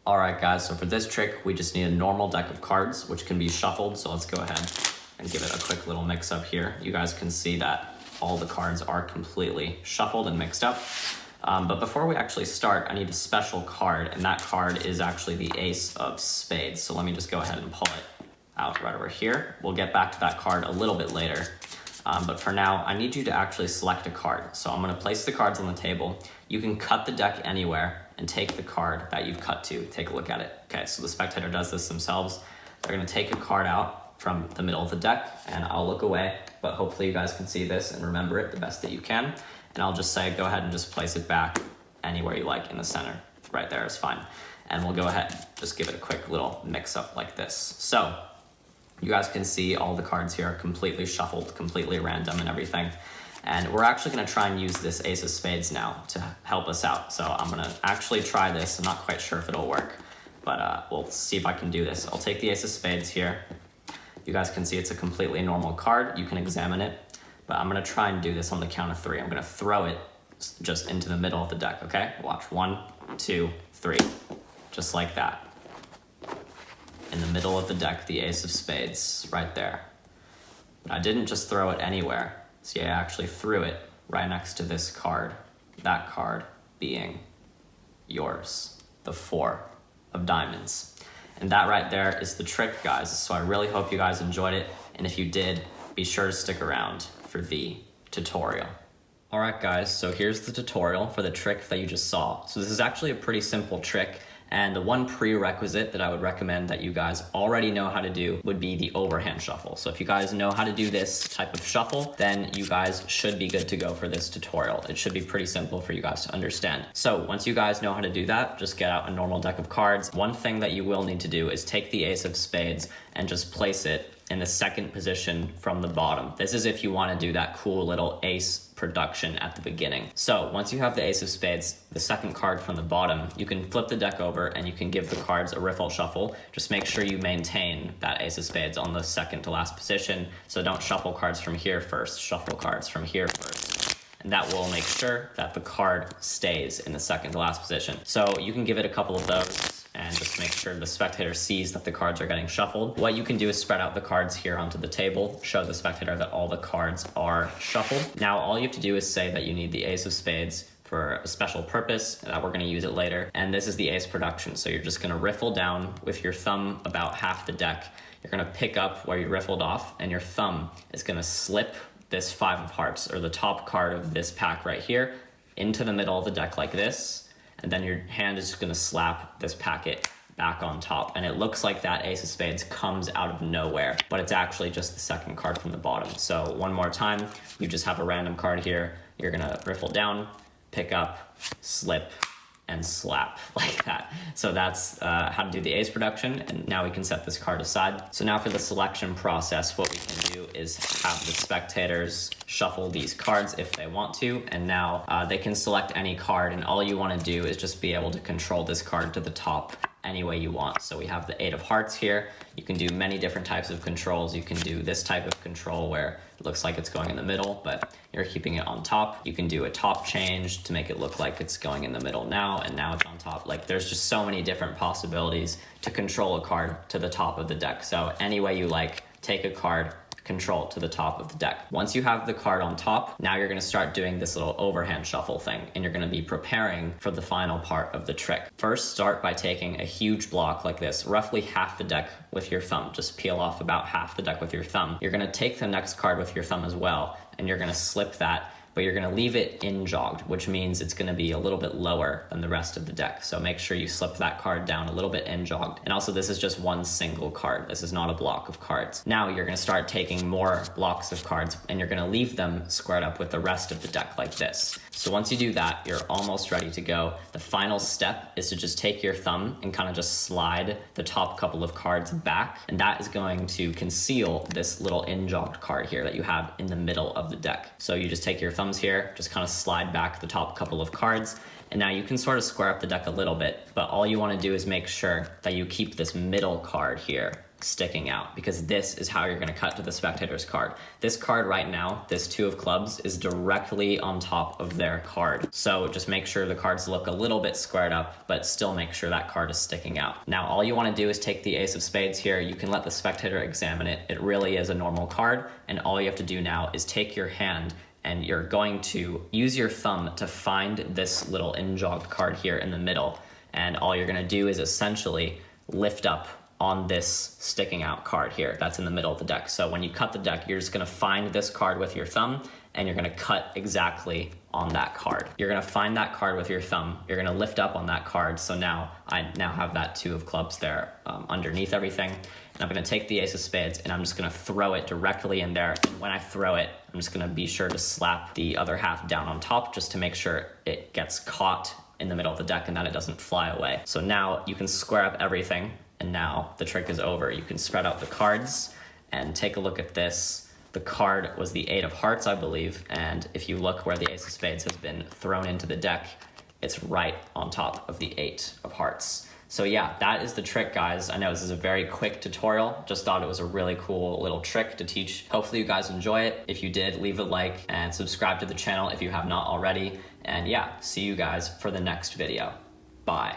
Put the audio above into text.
All right, guys, so for this trick, we just need a normal deck of cards, which can be shuffled. So let's go ahead and give it a quick little mix up here. You guys can see that all the cards are completely shuffled and mixed up. But before we actually start, I need a special card, and that card is actually the Ace of Spades. So let me just go ahead and pull it out right over here. We'll get back to that card a little bit later. But for now, I need you to actually select a card. So I'm gonna place the cards on the table. You can cut the deck anywhere and take the card that you've cut to. Take a look at it. Okay, so the spectator does this themselves. They're gonna take a card out from the middle of the deck, and I'll look away, but hopefully you guys can see this and remember it the best that you can. And I'll just say, go ahead and just place it back anywhere you like in the center. Right there is fine. And we'll go ahead, just give it a quick little mix up like this. So you guys can see all the cards here are completely shuffled, completely random and everything. And we're actually gonna try and use this Ace of Spades now to help us out. So I'm gonna actually try this. I'm not quite sure if it'll work, but we'll see if I can do this. I'll take the Ace of Spades here. You guys can see it's a completely normal card. You can examine it, but I'm gonna try and do this on the count of 3. I'm gonna throw it just into the middle of the deck, okay? Watch, 1, 2, 3, just like that. In the middle of the deck, the Ace of Spades, right there. But I didn't just throw it anywhere. See, I actually threw it right next to this card, that card being yours, the 4 of diamonds. And that right there is the trick, guys. So I really hope you guys enjoyed it. And if you did, be sure to stick around for the tutorial. All right, guys, so here's the tutorial for the trick that you just saw. So this is actually a pretty simple trick. And the one prerequisite that I would recommend that you guys already know how to do would be the overhand shuffle. So if you guys know how to do this type of shuffle, then you guys should be good to go for this tutorial. It should be pretty simple for you guys to understand. So once you guys know how to do that, just get out a normal deck of cards. One thing that you will need to do is take the Ace of Spades and just place it in the second position from the bottom. This is if you want to do that cool little ace production at the beginning. So once you have the Ace of Spades, the second card from the bottom, you can flip the deck over and you can give the cards a riffle shuffle. Just make sure you maintain that Ace of Spades on the second to last position. So don't shuffle cards from here first, shuffle cards from here first. And that will make sure that the card stays in the second to last position. So you can give it a couple of those and just make sure the spectator sees that the cards are getting shuffled. What you can do is spread out the cards here onto the table, show the spectator that all the cards are shuffled. Now all you have to do is say that you need the Ace of Spades for a special purpose, that we're gonna use it later. And this is the ace production. So you're just gonna riffle down with your thumb about half the deck. You're gonna pick up where you riffled off, and your thumb is gonna slip this 5 of hearts, or the top card of this pack right here, into the middle of the deck like this. And then your hand is just gonna slap this packet back on top. And it looks like that Ace of Spades comes out of nowhere, but it's actually just the second card from the bottom. So one more time, you just have a random card here. You're gonna riffle down, pick up, slip, and slap like that. So that's how to do the ace production, and now we can set this card aside. So now for the selection process, what we can do is have the spectators shuffle these cards if they want to, and now they can select any card, and all you want to do is just be able to control this card to the top any way you want. So we have the 8 of hearts here. You can do many different types of controls. You can do this type of control where it looks like it's going in the middle, but you're keeping it on top. You can do a top change to make it look like it's going in the middle now, and now it's on top. Like, there's just so many different possibilities to control a card to the top of the deck. So any way you like, take a card, control to the top of the deck. Once you have the card on top, now you're gonna start doing this little overhand shuffle thing, and you're gonna be preparing for the final part of the trick. First, start by taking a huge block like this, roughly half the deck with your thumb. Just peel off about half the deck with your thumb. You're gonna take the next card with your thumb as well, and you're gonna slip that, but you're gonna leave it in-jogged, which means it's gonna be a little bit lower than the rest of the deck. So make sure you slip that card down a little bit in-jogged. And also, this is just one single card. This is not a block of cards. Now you're gonna start taking more blocks of cards, and you're gonna leave them squared up with the rest of the deck like this. So once you do that, you're almost ready to go. The final step is to just take your thumb and kind of just slide the top couple of cards back, and that is going to conceal this little in-jogged card here that you have in the middle of the deck. So you just take your thumbs here, just kind of slide back the top couple of cards, and now you can sort of square up the deck a little bit, but all you want to do is make sure that you keep this middle card here sticking out, because this is how you're going to cut to the spectator's card. This card right now, this 2 of clubs, is directly on top of their card. So just make sure the cards look a little bit squared up, but still make sure that card is sticking out. Now, all you want to do is take the ace of spades here. You can let the spectator examine it. It really is a normal card, and all you have to do now is take your hand and you're going to use your thumb to find this little injogged card here in the middle. And all you're going to do is essentially lift up on this sticking out card here that's in the middle of the deck. So when you cut the deck, you're just going to find this card with your thumb, and you're going to cut exactly on that card. You're going to find that card with your thumb. You're going to lift up on that card. So now I have that 2 of clubs there underneath everything. And I'm going to take the ace of spades and I'm just going to throw it directly in there. And when I throw it, I'm just going to be sure to slap the other half down on top just to make sure it gets caught in the middle of the deck and that it doesn't fly away. So now you can square up everything, and now the trick is over. You can spread out the cards and take a look at this. The card was the 8 of hearts, I believe, and if you look where the ace of spades has been thrown into the deck, it's right on top of the 8 of hearts. So yeah, that is the trick, guys. I know this is a very quick tutorial. Just thought it was a really cool little trick to teach. Hopefully you guys enjoy it. If you did, leave a like and subscribe to the channel if you have not already. And yeah, see you guys for the next video. Bye.